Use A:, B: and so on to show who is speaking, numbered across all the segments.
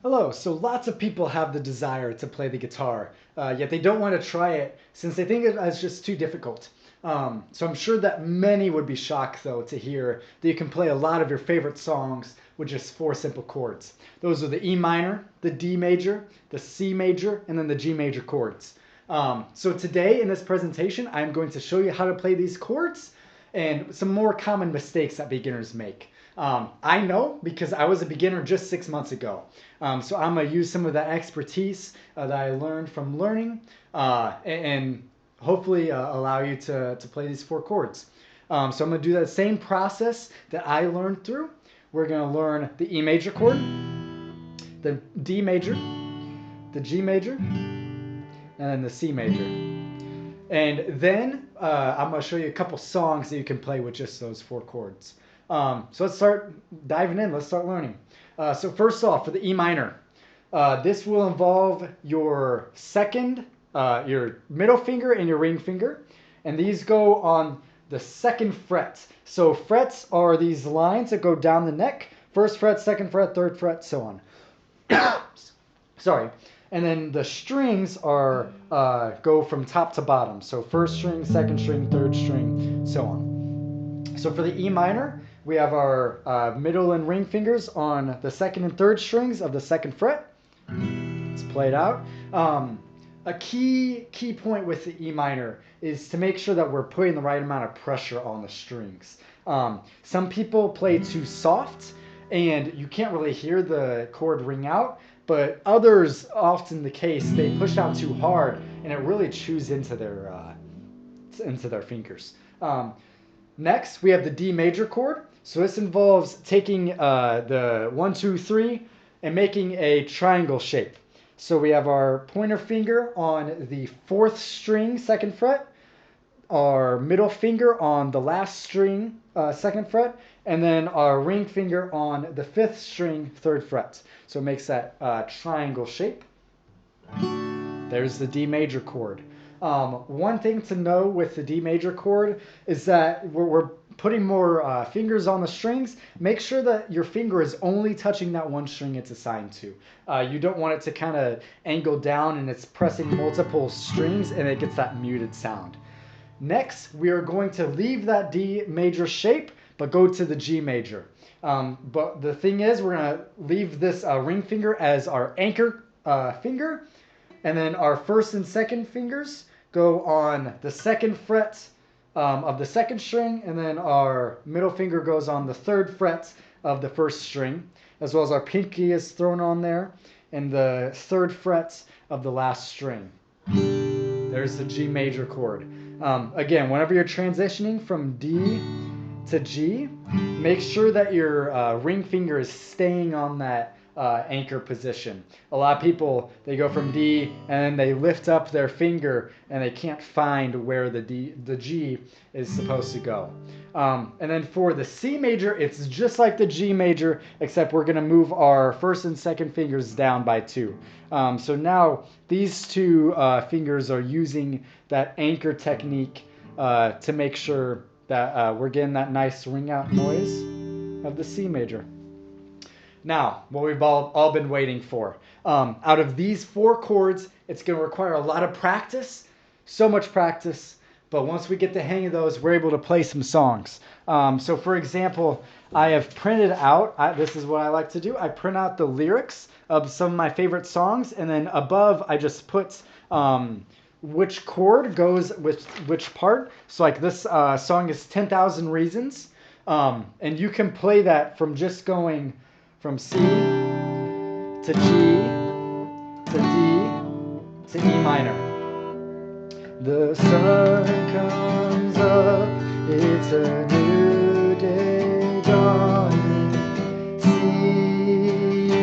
A: Hello. So lots of people have the desire to play the guitar, yet they don't want to try it since they think it's just too difficult. So I'm sure that many would be shocked, though, to hear that you can play a lot of your favorite songs with just four simple chords. Those are the E minor, the D major, the C major, and then the G major chords. So today in this presentation, I'm going to show you how to play these chords and some more common mistakes that beginners make. I know because I was a beginner just 6 months ago. So I'm going to use some of that expertise that I learned from learning and hopefully allow you to play these four chords. So I'm going to do that same process that I learned through. We're going to learn the E major chord, the D major, the G major, and then the C major. And then I'm going to show you a couple songs that you can play with just those four chords. So let's start diving in. Let's start learning. So first off, for the E minor, this will involve your your middle finger and your ring finger. And these go on the second fret. So frets are these lines that go down the neck. First fret, second fret, third fret, so on. Sorry. And then the strings are go from top to bottom. So first string, second string, third string, so on. So for the E minor, we have our middle and ring fingers on the second and third strings of the second fret. Let's play it out. A key point with the E minor is to make sure that we're putting the right amount of pressure on the strings. Some people play too soft and you can't really hear the chord ring out, but others, often the case, they push out too hard and it really chews into their fingers. Next, we have the D major chord. So this involves taking the 1, 2, 3 and making a triangle shape. So we have our pointer finger on the fourth string, second fret, our middle finger on the last string, second fret, and then our ring finger on the fifth string, third fret. So it makes that triangle shape. There's the D major chord. One thing to know with the D major chord is that we're putting more fingers on the strings. Make sure that your finger is only touching that one string it's assigned to. You don't want it to kind of angle down and it's pressing multiple strings and it gets that muted sound. Next, we are going to leave that D major shape, but go to the G major. But the thing is, we're going to leave this ring finger as our anchor finger, and then our first and second fingers go on the second fret of the second string, and then our middle finger goes on the third fret of the first string, as well as our pinky is thrown on there, and the third fret of the last string. There's the G major chord. Again, whenever you're transitioning from D to G, make sure that your ring finger is staying on that anchor position. A lot of people, they go from D and then they lift up their finger and they can't find where the G is supposed to go. And then for the C major, it's just like the G major, except we're going to move our first and second fingers down by 2. So now these two fingers are using that anchor technique to make sure that we're getting that nice ring out noise of the C major. Now, what we've all been waiting for. Out of these four chords, it's going to require a lot of practice, so much practice, but once we get the hang of those, we're able to play some songs. So for example, I have printed out, this is what I like to do, I print out the lyrics of some of my favorite songs, and then above I just put which chord goes with which part. So like this song is 10,000 Reasons, and you can play that from just going from C to G to D to E minor. The sun comes up, it's a new day dawning. C,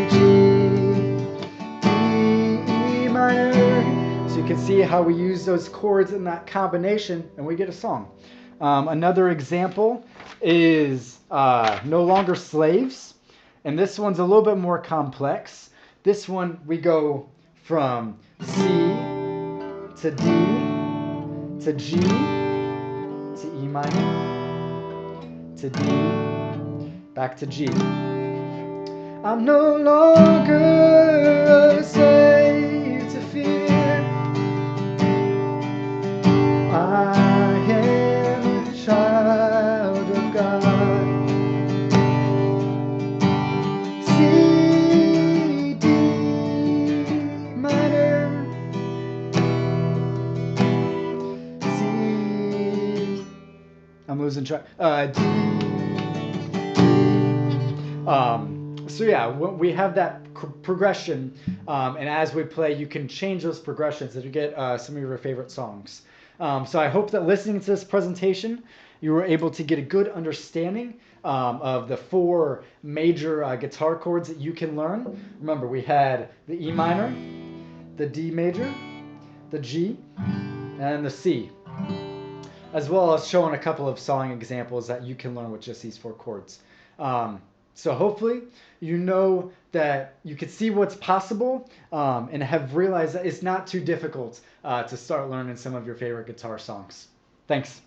A: G, D, E minor. So you can see how we use those chords in that combination and we get a song. Another example is No Longer Slaves. And this one's a little bit more complex. This one, we go from C to D to G to E minor to D, back to G. I'm no longer losing track. So yeah, we have that progression, and as we play, you can change those progressions as you get some of your favorite songs. So I hope that listening to this presentation, you were able to get a good understanding of the four major guitar chords that you can learn. Remember, we had the E minor, the D major, the G, and the C, as well as showing a couple of song examples that you can learn with just these four chords. So hopefully you know that you can see what's possible and have realized that it's not too difficult to start learning some of your favorite guitar songs. Thanks.